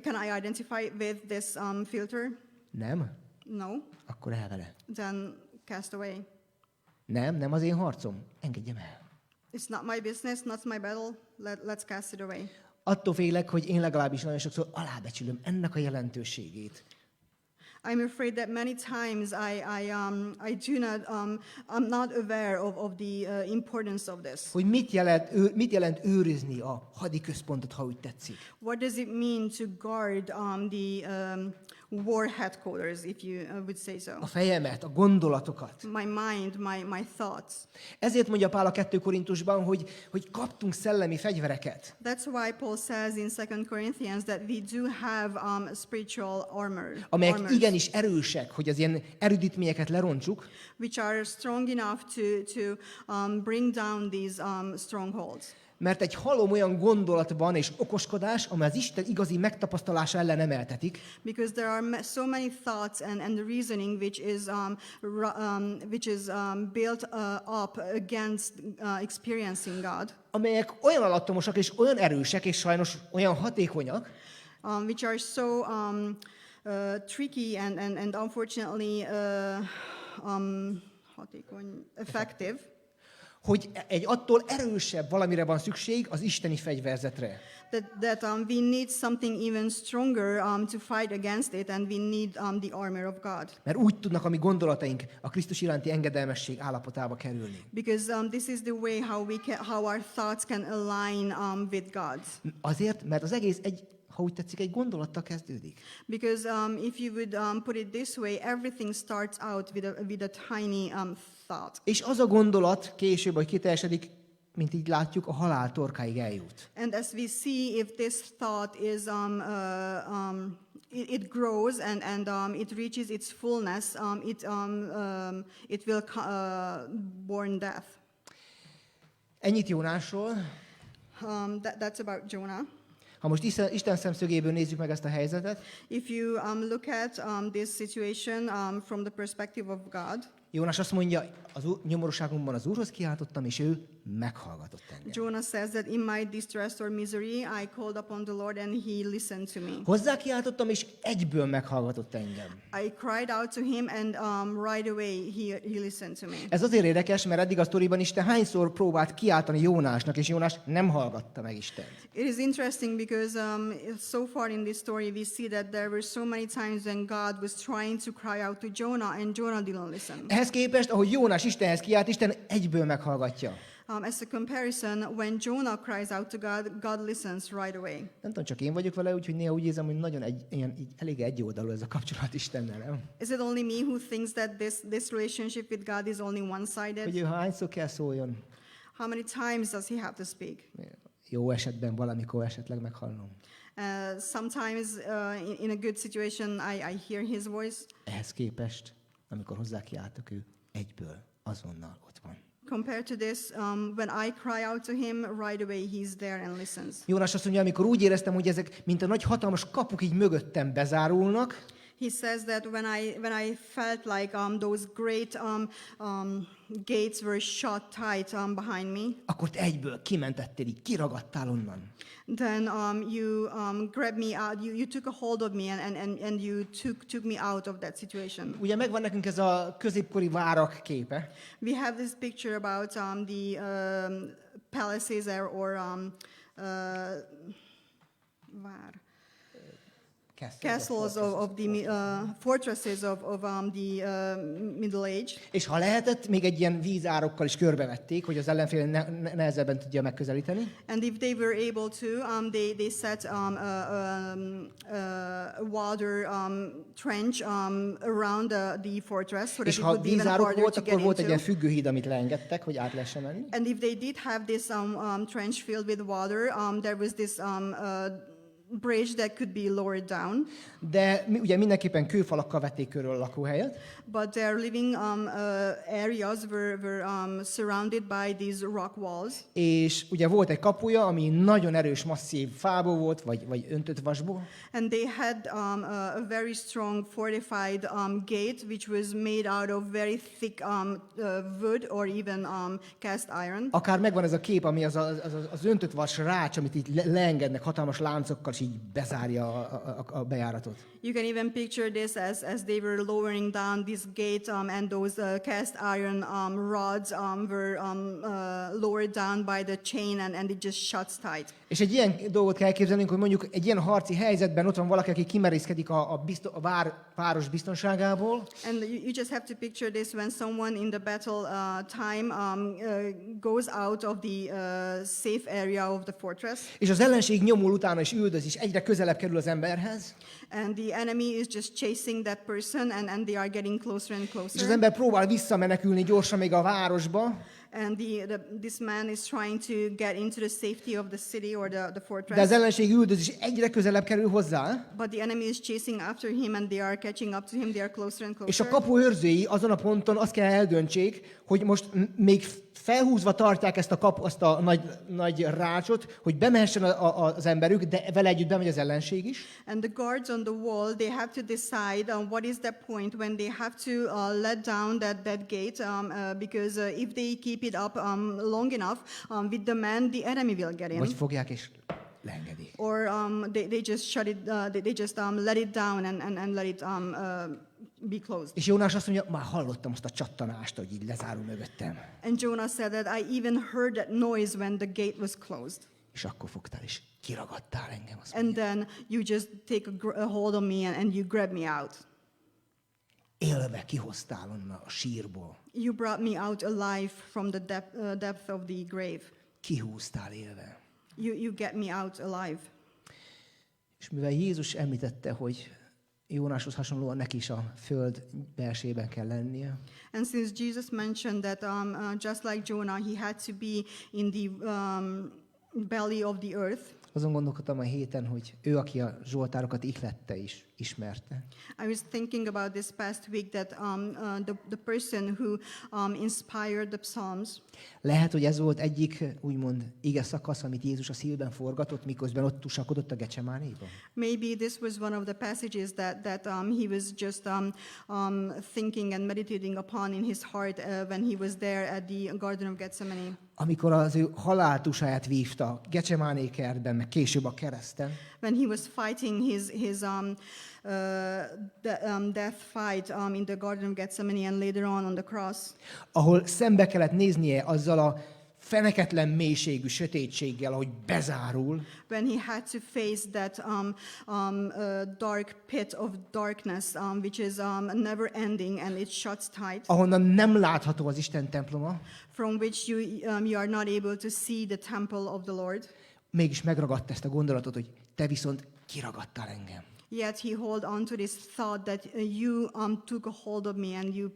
can I identify with this filter? Nem? No. Akkor elvele. Then cast away. Nem az én harcom. Engedjem el. It's not my business, not my battle. Let's cast it away. Attól félek, hogy én legalábbis nagyon sokszor alábecsülöm ennek a jelentőségét. I'm afraid that many times I do not I'm not aware of the importance of this. Hogy mit jelent őrizni a hadiközpontot, ha úgy tetszik. What does it mean to guard the war headquarters, if you would say so? A fejemet, a gondolatokat. My mind, my thoughts. Ezért mondja Pál a 2 Korintusban, hogy kaptunk szellemi fegyvereket. That's why Paul says in 2 Corinthians that we do have spiritual armor. Amelyek igenis erősek, hogy az ilyen erődítményeket lerontsuk. Which are strong enough to bring down these strongholds. Mert egy halom olyan gondolatban és okoskodás, amely az Isten igazi megtapasztalása ellen emeltetik. Because there are so many thoughts and the reasoning which is built up against experiencing God. Amelyek olyan alattomosak és olyan erősek és sajnos olyan hatékonyak. Which are so tricky and unfortunately effective. hogy egy attól erősebb valamire van szükség, az isteni fegyverzetre. That we need something even stronger to fight against it, and we need the armor of God. Mert úgy tudnak a mi gondolataink a Krisztus iránti engedelmesség állapotába kerülni. Because this is the way how our thoughts can align with God's. Azért, mert az egész ha úgy tetszik, egy gondolattal kezdődik. Because if you would put it this way, everything starts out with a tiny thought. És az a gondolat később, hogy kiteljesedik, mint így látjuk, a halál torkáig eljut. And as we see, if this thought is it grows and it reaches its fullness, it will born death. Ennyit Jónásról. That's about Jonah. Ha most Isten szemszögéből nézzük meg ezt a helyzetet, If you look at this situation from the perspective of God, Jónás azt mondja, az nyomorúságunkban az Úrhoz kiáltottam, és ő meghallgatott engem. Jonah says that in my distress or misery, I called upon the Lord and he listened to me. Hozzá kiáltottam, és egyből meghallgatott engem. I cried out to him and right away he listened to me. Ez azért érdekes, mert eddig a sztoriban Isten hányszor próbált kiáltani Jónásnak, és Jónás nem hallgatta meg Istent. It is interesting because so far in this story we see that there were so many times when God was trying to cry out to Jonah and Jonah didn't listen. Ehhez képest, ahogy Jónás Istenhez kiált, Isten egyből meghallgatja. As a comparison, when Jonah cries out to God, God listens right away. Nem tudom, csak én vagyok vele, úgyhogy néha úgy érzem, hogy nagyon elég egyoldalú ez a kapcsolat Istennel, nem? Is it only me who thinks that this relationship with God is only one-sided? Hogy ő hányszor kell szóljon. How many times does he have to speak? Jó esetben valamikor esetleg meghallom. Sometimes in a good situation I hear his voice. Ehhez képest, amikor hozzá kiáltok, ő egyből, azonnal ott van. Compared to this, when I cry out to him, right away he's there and listens. Jónás azt mondja, amikor úgy éreztem, hogy ezek, mint a nagy hatalmas kapuk így mögöttem bezárulnak, He says that when I felt like those great gates were shut tight behind me, akkor te egyből kimentettél, így kiragadtál onnan. then you grabbed me out. You took a hold of me and you took me out of that situation. Ugye megvan nekünk ez a középkori várak képe, We have this picture about the palaces or castles of the fortresses of the Middle Age. És ha lehetett, még egy ilyen vízárokkal is körbevették, hogy az ellenfél nehezebben tudja megközelíteni. And if they were able to, they set a water trench around the fortress so that És it ha would be even vízárok harder volt, to akkor get volt egy ilyen into. függőhíd, amit leengedtek, hogy át lehessen menni. And if they did have this trench filled with water, there was this bridge that could be lowered down. De ugye mindenképpen kőfalakkal vették körül a lakóhelyet. But their living areas were surrounded by these rock walls. És ugye volt egy kapuja, ami nagyon erős, masszív fából volt, vagy öntött vasból. And they had a very strong fortified gate, which was made out of very thick wood or even cast iron. Akár megvan ez a kép, ami az öntött vas rács, amit így leengednek hatalmas láncokkal, és így bezárja a bejáratot. You can even picture this as they were lowering down this gate, and those cast iron rods were lowered down by the chain, and it just shuts tight. És egy ilyen dolgot kell elképzelnünk, hogy mondjuk egy ilyen harci helyzetben ott van valaki, aki kimerészkedik a város biztonságából. And you just have to picture this when someone in the battle time goes out of the safe area of the fortress. És az ellenség nyomul utána és üldöz, és egyre közelebb kerül az emberhez. And the enemy is just chasing that person, and they are getting closer and És az closer. ember próbál visszamenekülni gyorsan még a városba. And this man is trying to get into the safety of the city or the De az fortress. ellenség üldöz, és egyre közelebb kerül hozzá. But the enemy is chasing after him, and they are catching up to him. They are closer and És a closer. kapu őrzői azon a ponton azt kell eldöntsék, hogy most még felhúzva tartják azt a nagy rácsot, hogy bemehessen az emberük, de vele együtt bemegy az ellenség is. And the guards on the wall, they have to decide what is the point when they have to let down that gate, because if they keep it up long enough with the man, the enemy will get Vagy in. fogják és leengedik. Or they just shut it, they just let it down and let it be closed. És Jónás azt mondja, már hallottam azt a csattanást, hogy így lezárul mögöttem. And Jonah said that I even heard that noise when the gate was closed. És akkor fogtál, és kiragadtál engem. Azt And mondja. then you just take a hold of me and you grab me out. Élve kihoztál onnan a sírból. You brought me out alive from the depth of the grave. Kihúztál élve. You get me out alive. És mivel Jézus említette, hogy Jónáshoz hasonlóan neki is a föld belsejében kell lennie, And since Jesus mentioned that just like Jonah, he had to be in the belly of the earth, azon gondolkodtam a héten, hogy ő, aki a zsoltárokat ihlette is, ismerte. I was thinking about this past week that the person who inspired the Psalms, Lehet, hogy ez volt egyik, úgymond, ige szakasz, amit Jézus a szívben forgatott, miközben ott tusakodott a Gecsemánéban. maybe this was one of the passages that he was just thinking and meditating upon in his heart when he was there at the Garden of Gethsemane. Amikor az ő haláltusáját vívta a Gecsemáné kertben, meg később a kereszten, When he was fighting his death fight in the Garden of Gethsemane and later on the cross, ahol szembe kellett néznie azzal a feneketlen mélységű sötétséggel, ahogy bezárul, when he had to face that dark pit of darkness, which is never ending and it shuts tight, ahonnan nem látható az Isten temploma, from which you are not able to see the temple of the Lord. mégis megragadta ezt a gondolatot, hogy te viszont kiragadtál engem. Yet he hold on to this thought that you took a hold of me and you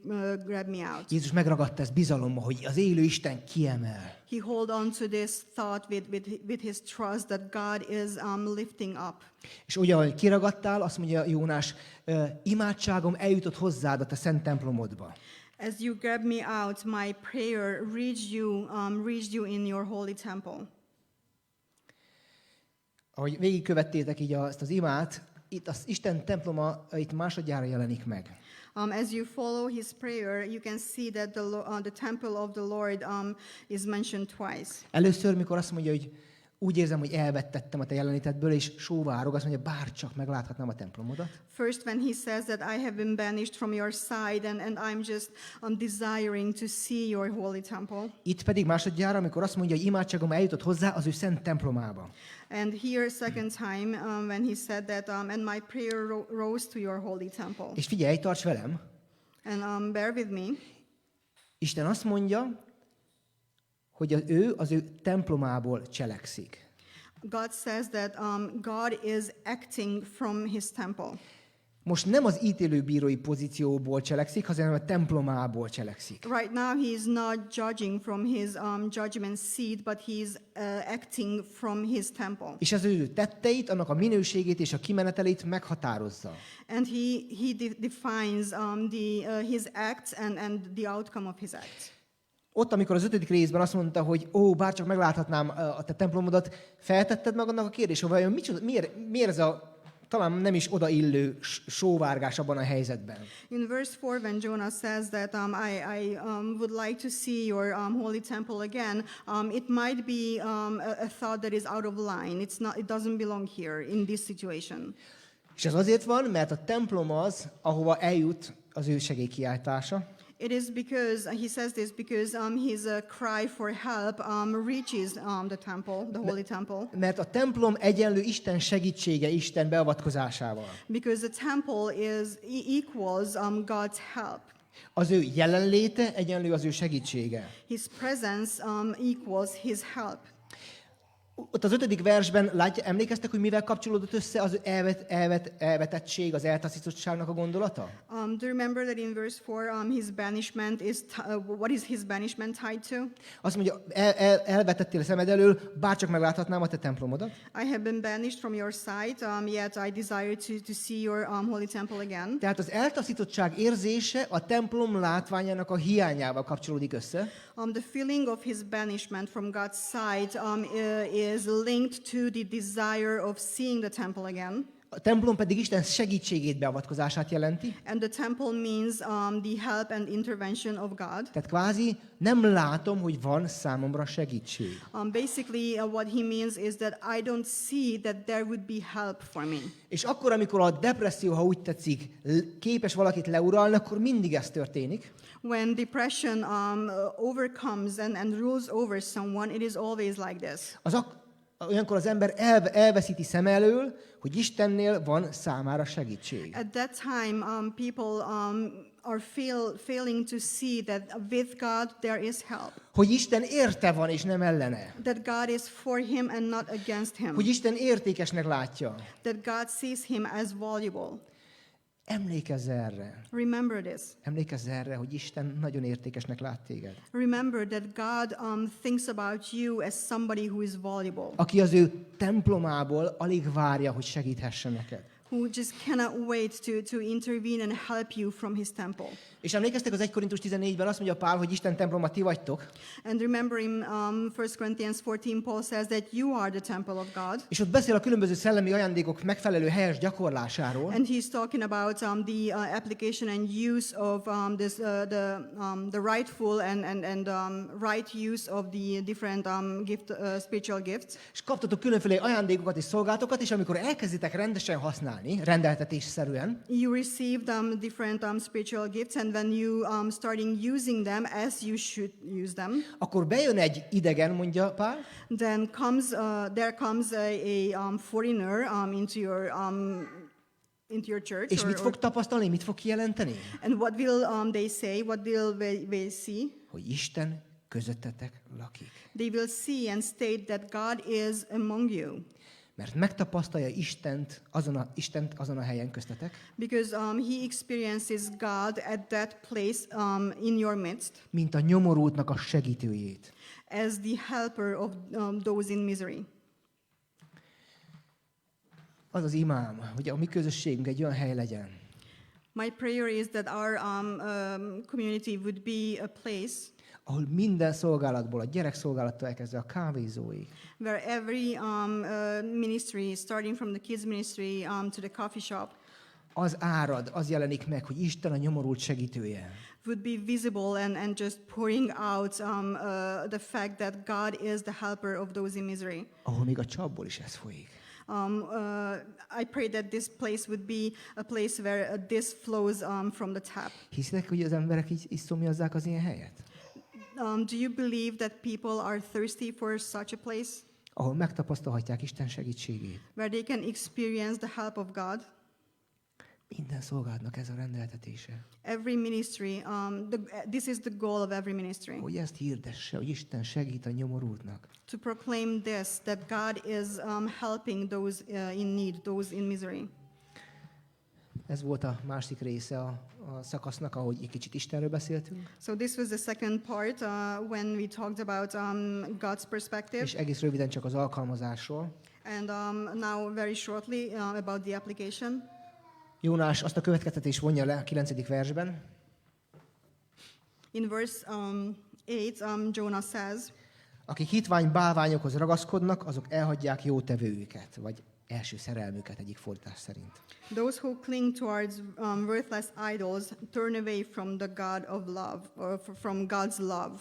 grabbed me out. Jézus megragadta ezt bizalommal, hogy az élő Isten kiemel. He hold on to this thought with his trust that God is lifting up. És ugye, ahogy kiragadtál, azt mondja Jónás, imádságom eljutott hozzád a te szent templomodba. As you grab me out, my prayer reached you in your holy temple. Ahogy végigkövettétek így ezt az imát, itt az Isten temploma itt másodjára jelenik meg. As you follow his prayer, you can see that the temple of the Lord is mentioned twice. Először, mikor azt mondja, hogy úgy érzem, hogy elvettettem a te jelenétedből, és sóvárog, azt mondja, bárcsak megláthatnám a templomodat. First, when he says that I have been banished from your side and I'm just desiring to see your holy temple. Itt pedig másodjára, amikor azt mondja, hogy imádságom eljutott hozzá az ő szent templomába. And here, second time, when he said that, and my prayer rose to your holy temple. És figyelj, tarts velem, And bear with me. Isten azt mondja, hogy ő az ő templomából cselekszik. God says that God is acting from his temple. Most nem az ítélőbírói pozícióból cselekszik, hanem a templomából cselekszik. Right now, he is not judging from his judgment seat, but he is acting from his temple. És az ő tetteit, annak a minőségét és a kimenetelét meghatározza. And he defines his acts and the outcome of his acts. Ott, amikor az 5. részben azt mondta, hogy bárcsak megláthatnám a te templomodat, feltetted meg annak a kérdést, hogy vajon miért ez a talán nem is odaillő sóvárgás abban a helyzetben. In verse 4, when Jonah says that I would like to see your holy temple again, it might be a thought that is out of line. It doesn't belong here in this situation. És ez azért van, mert a templom az, ahova eljut az ő segélykiáltása. It is because, he says this because his cry for help reaches the temple, the holy temple. Mert a templom egyenlő Isten segítsége, Isten beavatkozásával. Because the temple equals God's help. Az ő jelenléte egyenlő az ő segítsége. His presence equals his help. Ott az 5. versben, emlékeztek, hogy mivel kapcsolódott össze az elvetettség, az eltaszítottságnak a gondolata? Do you remember that in verse 4, his banishment is, what is his banishment tied to? Azt mondja, elvetettél a szemed elől, bárcsak megláthatnám a te templomodat. I have been banished from your sight, yet I desire to see your holy temple again. Tehát az eltaszítottság érzése a templom látványának a hiányával kapcsolódik össze. The feeling of his banishment from God's sight is linked to the desire of seeing the temple again. A templom pedig Isten segítségét, beavatkozását jelenti. And the temple means the help and intervention of God. Tehát kvázi nem látom, hogy van számomra segítség. Basically, what he means is that I don't see that there would be help for me. És akkor, amikor a depresszió, ha úgy tetszik, képes valakit leuralni, akkor mindig ez történik. When depression overcomes and rules over someone, it is always like this. Olyankor az ember elveszíti szem elől, hogy Istennél van számára segítség. At that time, people are failing to see that with God there is help. Hogy Isten érte van, és nem ellene. That God is for him and not against him. Hogy Isten értékesnek látja. That God sees him as valuable. Emlékezz erre. Remember this. Emlékezz erre, hogy Isten nagyon értékesnek lát téged. Remember that God thinks about you as somebody who is valuable. Aki az ő templomából alig várja, hogy segíthessen neked. Who just cannot wait to intervene and help you from his temple. És emlékeztek az 1 Korintus 14-ben azt mondja Pál, hogy Isten temploma ti vagytok. And remember in 1 Corinthians 14, Paul says that you are the temple of God. És ott beszél a különböző szellemi ajándékok megfelelő helyes gyakorlásáról. And he's talking about the application and use of the rightful and right use of the different spiritual gifts. És kaptatok különféle ajándékokat és szolgálatokat, és amikor elkezditek rendesen használni, rendeltetésszerűen, you received different spiritual gifts, and when you starting using them as you should use them, akkor bejön egy idegen, mondja Pál, then there comes a foreigner into your church. és mit fog tapasztalni, mit fog kijelenteni? And what will they say? What will they see? Hogy Isten közöttetek lakik. They will see and state that God is among you. Mert megtapasztalja Istent azon a helyen köztetek. Because he experiences God at that place in your midst. Mint a nyomorultnak a segítőjét. As the helper of those in misery. Az az imám, hogy a mi közösségünk egy olyan hely legyen. My prayer is that our community would be a place ahol minden szolgálatból, a gyerekszolgálattól elkezdve a kávézóig, where every ministry, starting from the kids ministry to the coffee shop, az árad, az jelenik meg, hogy Isten a nyomorult segítője. would be visible and just pouring out the fact that God is the helper of those in misery. Ahol még a csapból is ez folyik. I pray that this place would be a place where this flows from the tap. Hiszitek, hogy az emberek így iszomjazzák az ilyen helyet? Do you believe that people are thirsty for such a place? Ahol megtapasztalhatják Isten segítségét. Where they can experience the help of God? Minden szolgálatnak ez a rendeltetése. Every ministry, this is the goal of every ministry. Hogy ezt hirdesse, hogy Isten segít a nyomorultnak. To proclaim this, that God is helping those in need, those in misery. Ez volt a másik része a szakasznak, ahogy egy kicsit Istenről beszéltünk. So this was the second part when we talked about God's perspective. És egész röviden csak az alkalmazásról. And now very shortly about the application. Jónás azt a következtetést vonja le a 9. versben. In verse 8, Jonah says, akik hitvány bálványokhoz ragaszkodnak, azok elhagyják jó tevőjüket, vagy első szerelmüket egyik fordítás szerint. those who cling towards worthless idols turn away from the God of love, or from God's love.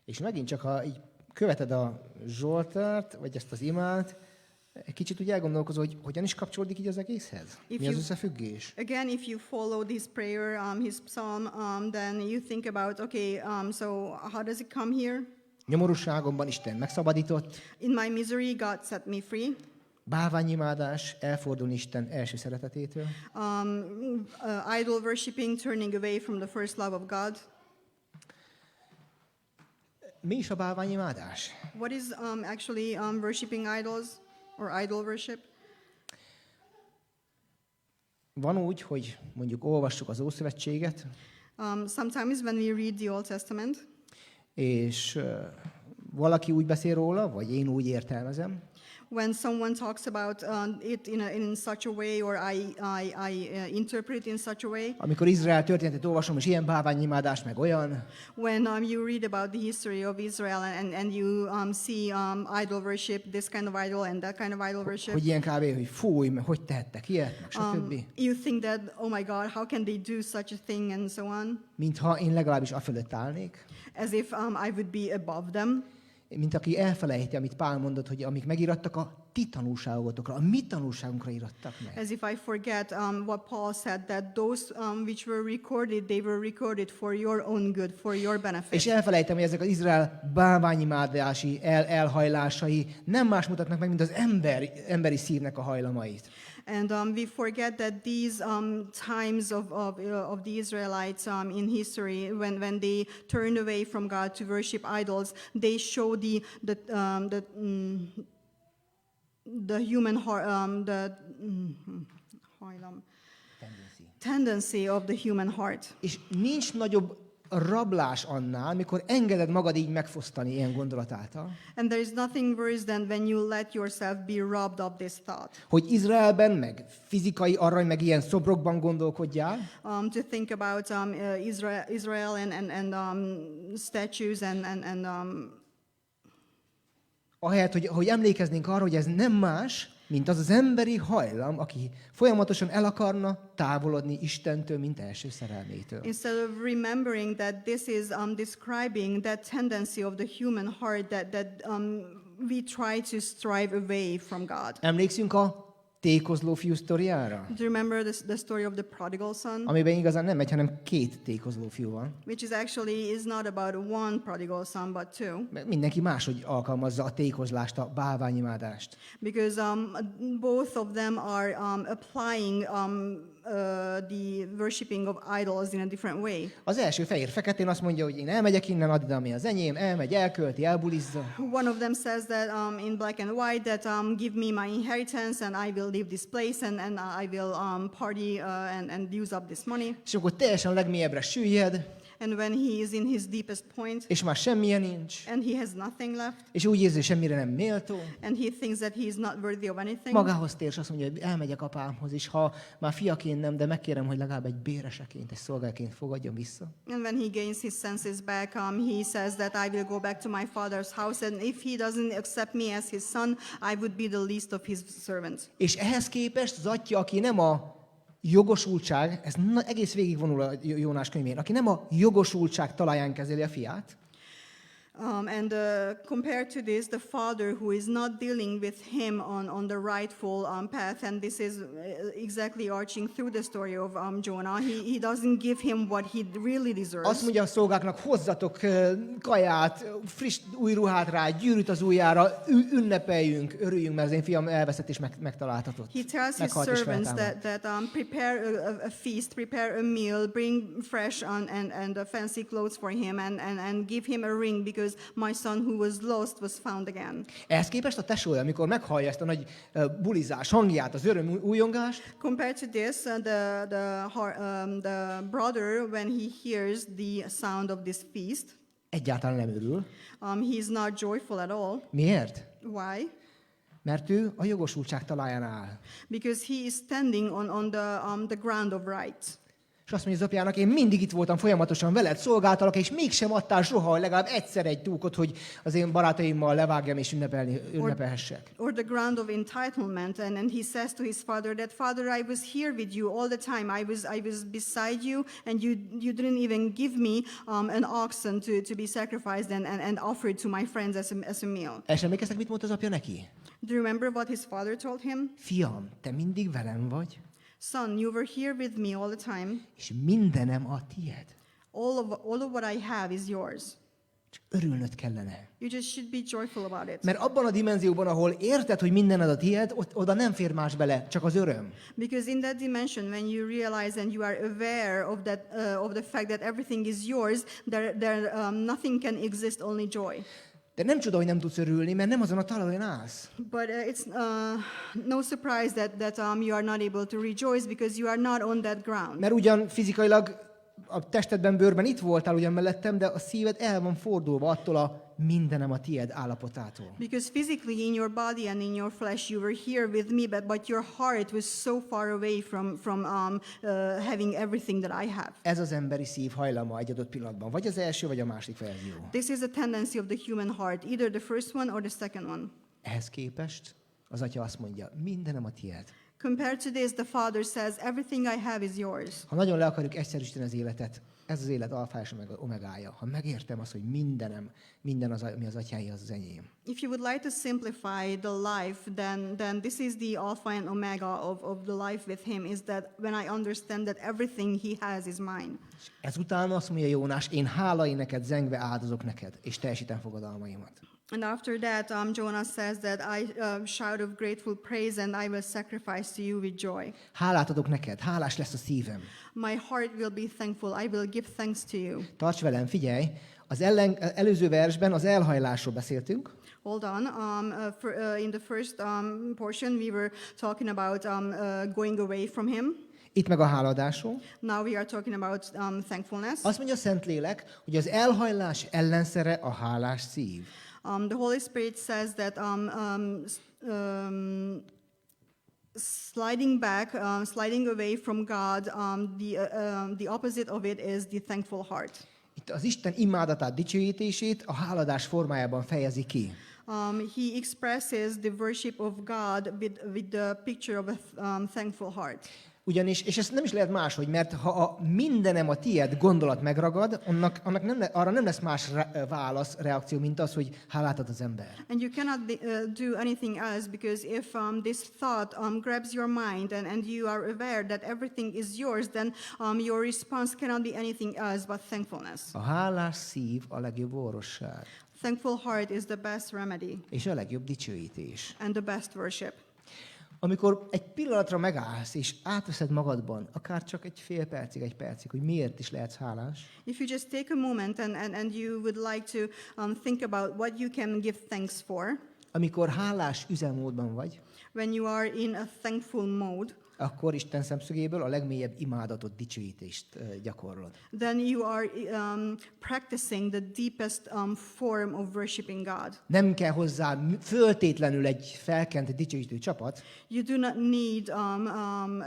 És megint csak, ha így követed a Zsoltárt, vagy ezt az imát, egy kicsit úgy elgondolkozol, hogy hogyan is kapcsolódik így az egészhez? Mi az összefüggés? Again, if you follow this prayer, his psalm, then you think about, okay, so how does it come here? Nyomorúságomban Isten megszabadított. In my misery, God set me free. Bálványimádás, elfordulni Isten első szeretetétől. Idol worshipping, turning away from the first love of God. Mi is a bálványimádás? What is actually worshipping idols or idol worship? Van úgy, hogy mondjuk olvassuk az Ószövetséget, Sometimes when we read the Old Testament, és valaki úgy beszél róla, vagy én úgy értelmezem, when someone talks about it in such a way, or I interpret it in such a way. Amikor Izrael történetét olvasom, és ilyen bálványimádás, meg olyan, When you read about the history of Israel and you see idol worship, this kind of idol and that kind of idol worship, hogy ilyen kb. Hogy fúj, meg hogy tehettek ilyet, meg stb. you think that, oh my God, how can they do such a thing and so on? Mintha én legalábbis afölött állnék, As if I would be above them. mint aki elfelejti, amit Pál mondott, hogy amik megirattak a ti tanulságotokra, a mi tanulságunkra irattak meg. As if I forget what Paul said, that those which were recorded, they were recorded for your own good, for your benefit. És elfelejtem, hogy ezek az Izrael bálványimádási elhajlásai nem más mutatnak meg, mint az emberi szívnek a hajlamait. And we forget that these times of the Israelites in history, when they turned away from God to worship idols, they show the human heart, tendency of the human heart. És nincs nagyobb rablás annál, mikor engeded magad így megfosztani ilyen gondolat által. And there is nothing worse than when you let yourself be robbed of this thought. Hogy Izraelben, meg fizikai arany, meg ilyen szobrokban gondolkodjál, To think about Israel and statues and ahelyett, hogy emlékeznénk arra, hogy ez nem más, mint az az emberi hajlam, aki folyamatosan el akarna távolodni Istentől, mint első szerelmétől. instead of remembering that this is describing that tendency of the human heart that we try to strive away from God. Emlékszünk a tékozló fiú sztoriára? Do you remember the story of the prodigal son? Amiben igazán nem egy, hanem két tékozló fiú van. Which is actually is not about one prodigal son, but two. Mert mindenki máshogy alkalmazza a tékozlást, a bálványimádást. Because both of them are applying the worshipping of idols in a different way. Az első fehér-feketén azt mondja, hogy én elmegyek innen, add, ami az enyém, elmegy, elkölti, elbulizza. One of them says that in black and white that give me my inheritance and I will leave this place and I will party and use up this money. És akkor teljesen legmélyebbre süllyed, And when he is in his deepest point és már semmilyen nincs, and he has nothing left és úgy érzi, hogy semmire nem méltó, and he thinks that he is not worthy of anything. magához tér, és azt mondja, hogy elmegyek apámhoz, és ha már fiaként nem, de megkérem, hogy legalább egy béreseként, egy szolgáként fogadjon vissza. And when he gains his senses back, he says that I will go back to my father's house, and if he doesn't accept me as his son, I would be the least of his servants. És ehhez képest az atya, aki nem a jogosultság, ez egész végigvonul a Jónás könyvén, aki nem a jogosultság talaján kezeli a fiát, And compared to this, the father who is not dealing with him on the rightful path, and this is exactly arching through the story of Jonah, he doesn't give him what he really deserves. azt mondja a szolgáknak, hozzatok kaját, friss új ruhát rá, gyűrűt az ujjára, ünnepeljünk, örüljünk, mert az én fiam elveszett és megtaláltatott. He tells his Meghalt és servants feltámadt. that prepare a feast, prepare a meal, bring fresh and fancy clothes for him, and give him a ring because my son who was lost was found again. Ehhez képest a tesója, amikor meghallja ezt a nagy bulizás hangját, az öröm újongást, Compared to this, the brother, when he hears the sound of this feast, egyáltalán nem örül. he is not joyful at all. Miért? Why? Mert ő a jogosultság talaján áll. Because he is standing on the ground of right. És azt mondja az apjának, én mindig itt voltam folyamatosan veled, szolgáltalak, és mégsem adtál soha legalább egyszer egy túkot, hogy az én barátaimmal levágjam és ünnepelhessek. Or the ground of entitlement, and he says to his father that, Father, I was here with you all the time. I was beside you, and you didn't even give me an oxen to be sacrificed and offered to my friends as a meal. És emlékeztek, mit mondta az apja neki? Do you remember what his father told him? Fiam, te mindig velem vagy, Son, you were here with me all the time. és mindenem a tied. All of what I have is yours. Csak örülnöd kellene. You just should be joyful about it. Mert abban a dimenzióban, ahol érted, hogy mindened a tied, oda nem fér más bele, csak az öröm. Because in that dimension, when you realize and you are aware of the fact that everything is yours, nothing can exist, only joy. De nem csoda, hogy nem tudsz örülni, mert nem azon a talajon állsz. But it's no surprise that you are not able to rejoice because you are not on that ground. Mert ugyan fizikailag a testedben, bőrben itt voltál ugyan mellettem, de a szíved el van fordulva attól a mindenem a tied állapotától. Because physically in your body and in your flesh you were here with me, but your heart was so far away from having everything that I have. Ez az emberi szív hajlama egy adott pillanatban. Vagy az első, vagy a másik verzió. This is a tendency of the human heart, either the first one or the second one. Ehhez képest az atya azt mondja, mindenem a tied. Compared to this, the Father says, everything I have is yours. Ha nagyon le akarjuk egyszerűsíteni az életet, ez az élet alfája és omegája. Ha megértem azt, hogy minden az, ami az atyáé, az enyém. If you would like to simplify the life, then this is the alpha and omega of the life with him, is that when I understand that everything he has is mine. És ezután azt mondja Jónás, én hálai neked, zengve áldozok neked, és teljesítem fogadalmaimat. And after that, Jonas says that I shout of grateful praise and I will sacrifice to you with joy. Hálát adok neked, hálás lesz a szívem. My heart will be thankful. I will give thanks to you. Tarts velem, figyelj! Az előző versben az elhajlásról beszéltünk. Hold on. In the first portion, we were talking about going away from him. Itt meg a háladásról. Now we are talking about thankfulness. Azt mondja a Szentlélek, hogy az elhajlás ellenszere a hálás szív. The Holy Spirit says that sliding back, sliding away from God, the opposite of it is the thankful heart. Itt az Isten imádatát, dicsőítését a háladás formájában fejezi ki. He expresses the worship of God with the picture of a thankful heart. Ugyanis, és ezt nem is lehet máshogy, mert ha a mindenem a tied gondolat megragad, arra nem lesz más válasz, reakció, mint az, hogy hálát ad az ember. And you cannot do anything else, because if this thought grabs your mind and you are aware that everything is yours, then your response cannot be anything else but thankfulness. A hálás szív a legjobb orvosság. Thankful heart is the best remedy. És a legjobb dicsőítés. And the best worship. Amikor egy pillanatra megállsz, és átveszed magadban, akár csak egy fél percig, egy percig, hogy miért is lehetsz hálás. If you just take a moment and you would like to think about what you can give thanks for. Amikor hálás üzemmódban vagy, when you are in a thankful mode, akkor Isten szemszögéből a legmélyebb imádatot, dicsőítést gyakorlod. then you are practicing the deepest form of worshiping God. Nem kell hozzá föltétlenül egy felkent dicsőítő csapat. You do not need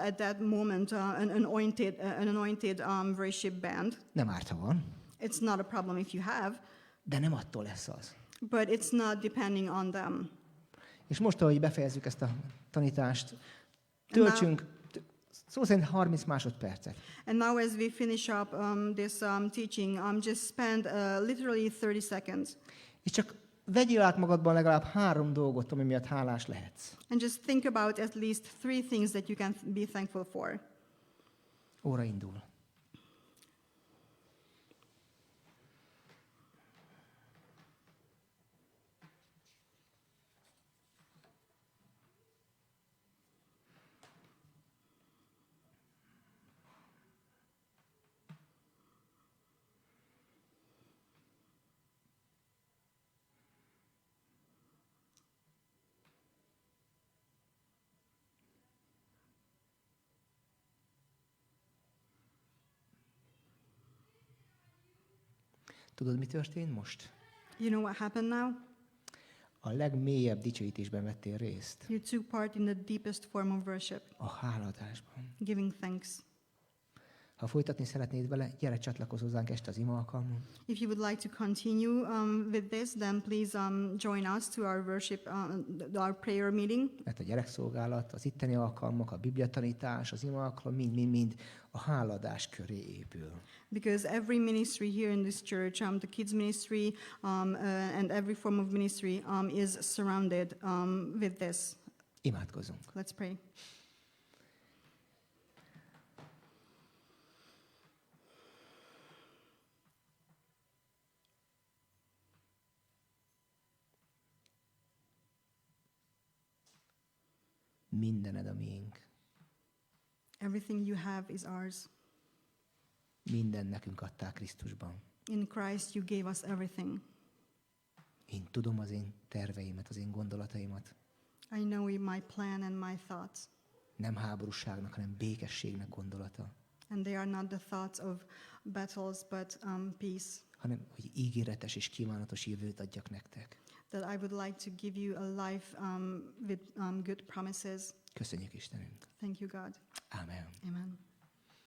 at that moment an anointed worship band. Nem árt, ha van. It's not a problem if you have, De nem attól lesz az. but it's not depending on them. És most, ahogy befejezzük ezt a tanítást, töltsünk szó szerint 30 másodpercet. And now as we finish up this teaching, just spend literally 30 seconds. És csak vegyél át magadban legalább 3 dolgot, ami miatt hálás lehetsz. And just think about at least 3 things that you can be thankful for. Óra indul. Tudod, mi történt most? You know what happened now? A legmélyebb dicsőítésben vettél részt. You took part in the deepest form of worship, A háladásban. giving thanks. Ha folytatni szeretnéd vele, gyere csatlakozz hozzánk este az ima alkalmon. If you would like to continue with this, then please join us to our worship, our prayer meeting. Mert a gyerekszolgálat, az itteni alkalmak, a bibliatanítás, az ima alkalom mind a háladás köré épül. Because every ministry here in this church, the kids ministry and every form of ministry is surrounded with this. Imádkozzunk. Let's pray. Mindened a miénk. Everything you have is ours. Minden nekünk adtál Krisztusban. In Christ you gave us everything. Én tudom az én terveimet, az én gondolataimat. I know my plan and my thoughts. Nem háborúságnak, hanem békességnek gondolata. And they are not the thoughts of battles, but peace. hanem hogy ígéretes és kívánatos jövőt adjak nektek. That I would like to give you a life with good promises. Köszönjük Istenünk. Thank you, God. Amen. Amen.